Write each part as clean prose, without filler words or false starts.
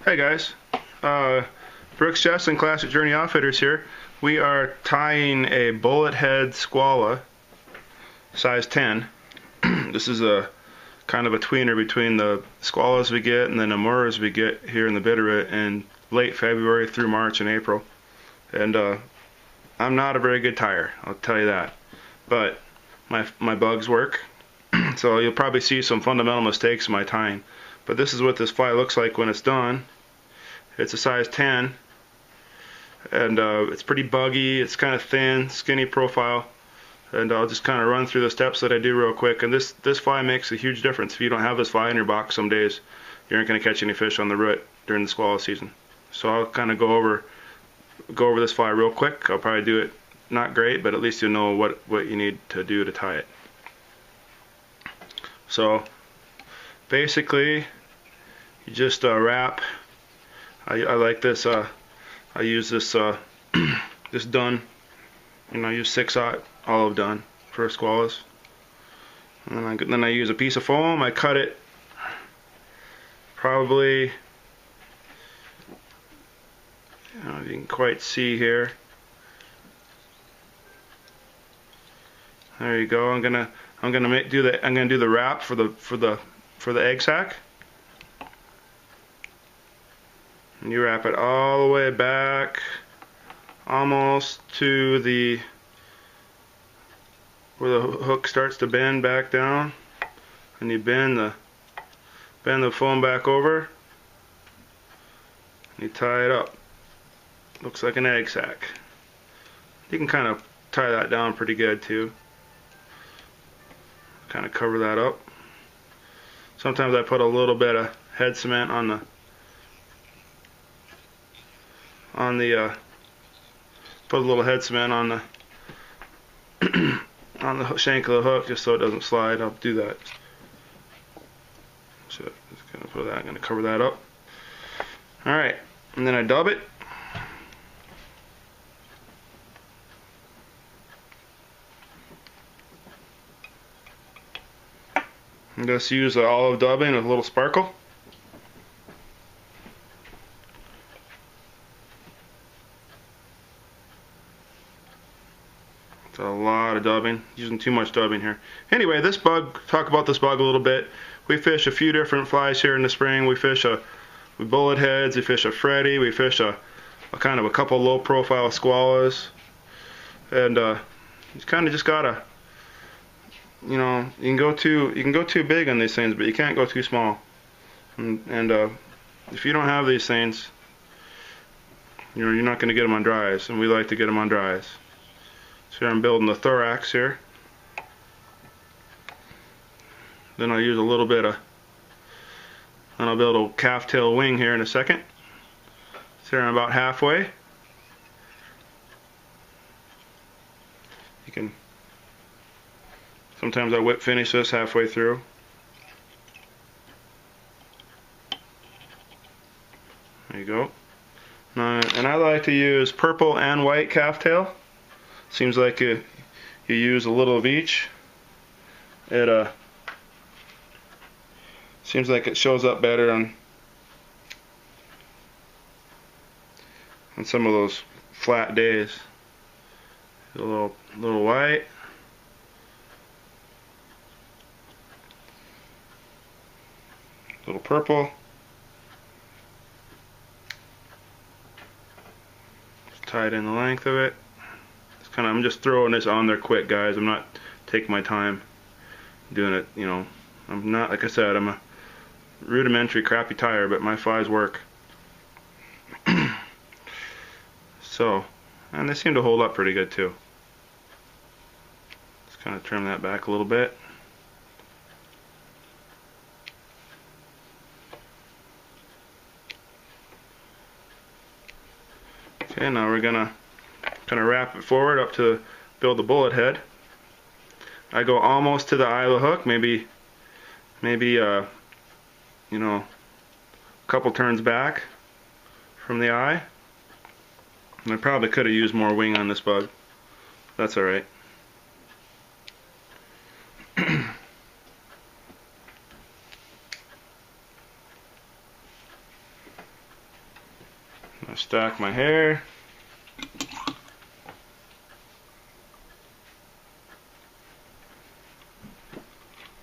Hey guys, Brooks Jessen Classic Journey Outfitters here. We are tying a bullet head skwala, size 10. This is a kind of a tweener between the squalas we get and the namuras we get here in the Bitterroot in late February through March and April. And I'm not a very good tyer, I'll tell you that. But my bugs work, so you'll probably see some fundamental mistakes in my tying. But this is what this fly looks like when it's done. It's a size 10, and it's pretty buggy. It's kind of thin, skinny profile, and I'll just kind of run through the steps that I do real quick. And this fly makes a huge difference. If you don't have this fly in your box some days, you aren't going to catch any fish on the root during the squallow season. So I'll kind of go over this fly real quick. I'll probably do it not great, but at least you'll know what you need to do to tie it. So basically, you just wrap. I like this. I use this this Dun. I use 6/0 olive Dun for squallows. And then I use a piece of foam. I cut it probably. I don't know if you can quite see here. There you go. I'm gonna do the wrap for the egg sac. And you wrap it all the way back, almost to where the hook starts to bend back down, and you bend the foam back over, and you tie it up. Looks like an egg sac. You can kind of tie that down pretty good too. Kind of cover that up. Sometimes I put a little bit of head cement on the put a little head cement on the on the shank of the hook just so it doesn't slide. I'll do that. So just gonna put that. I'm gonna cover that up. All right, and then I dub it. And just use the olive dubbing with a little sparkle. It's a lot of dubbing, using too much dubbing here. Anyway, this bug, talk about this bug a little bit. We fish a few different flies here in the spring. We fish with bullet heads, we fish a Freddy, we fish a kind of a couple low profile squallas. And you kind of just gotta, you can go too big on these things, but you can't go too small. And if you don't have these things, you're not going to get them on dries, and we like to get them on dries. So here I'm building the thorax here. Then I'll use a little bit of, and I'll build a calf tail wing here in a second. So here I'm about halfway. You can, sometimes I whip finish this halfway through. There you go. And I like to use purple and white calf tail. Seems like you use a little of each. It seems like it shows up better on some of those flat days. A little white. Little purple. Just tie it in the length of it. I'm just throwing this on there quick, guys. I'm not taking my time doing it, I'm not, like I said, I'm a rudimentary crappy tyer, but my flies work. So, and they seem to hold up pretty good too. Just kind of trim that back a little bit. Okay, now we're gonna kind of wrap it forward up to build the bullet head. I go almost to the eye of the hook, maybe a couple turns back from the eye. And I probably could have used more wing on this bug. That's alright. I stack my hair.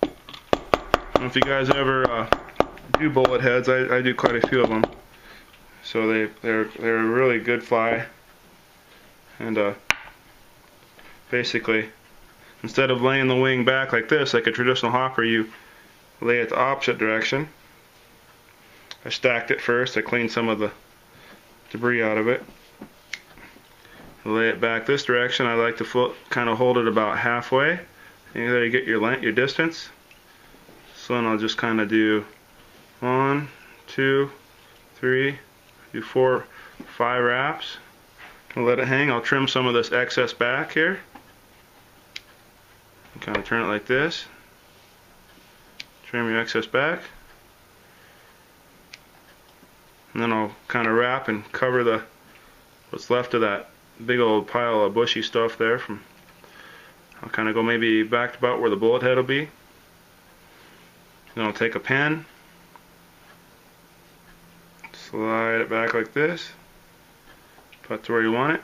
I don't know if you guys ever do bullet heads. I do quite a few of them. So they're a really good fly. And basically, instead of laying the wing back like this, like a traditional hopper, you lay it the opposite direction. I stacked it first. I cleaned some of the debris out of it. Lay it back this direction. I like to kind of hold it about halfway. And there you get your length, your distance. So then I'll just kind of do 1, 2, 3, do 4, 5 wraps. I'll let it hang. I'll trim some of this excess back here. Kind of turn it like this. Trim your excess back. And then I'll kind of wrap and cover what's left of that big old pile of bushy stuff there. I'll kind of go maybe back to about where the bullet head will be. Then I'll take a pen, slide it back like this, put it to where you want it.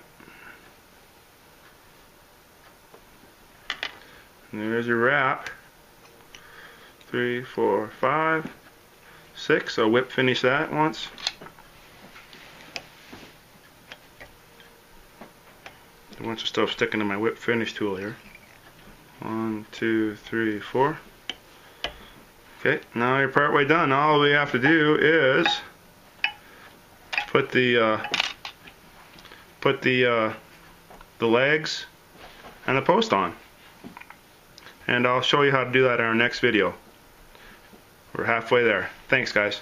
And there's your wrap. 3, 4, 5, 6. I'll whip finish that once. A bunch of stuff sticking to my whip finish tool here. 1, 2, 3, 4. Okay, now you're partway done. All we have to do is put the legs and the post on. And I'll show you how to do that in our next video. We're halfway there. Thanks, guys.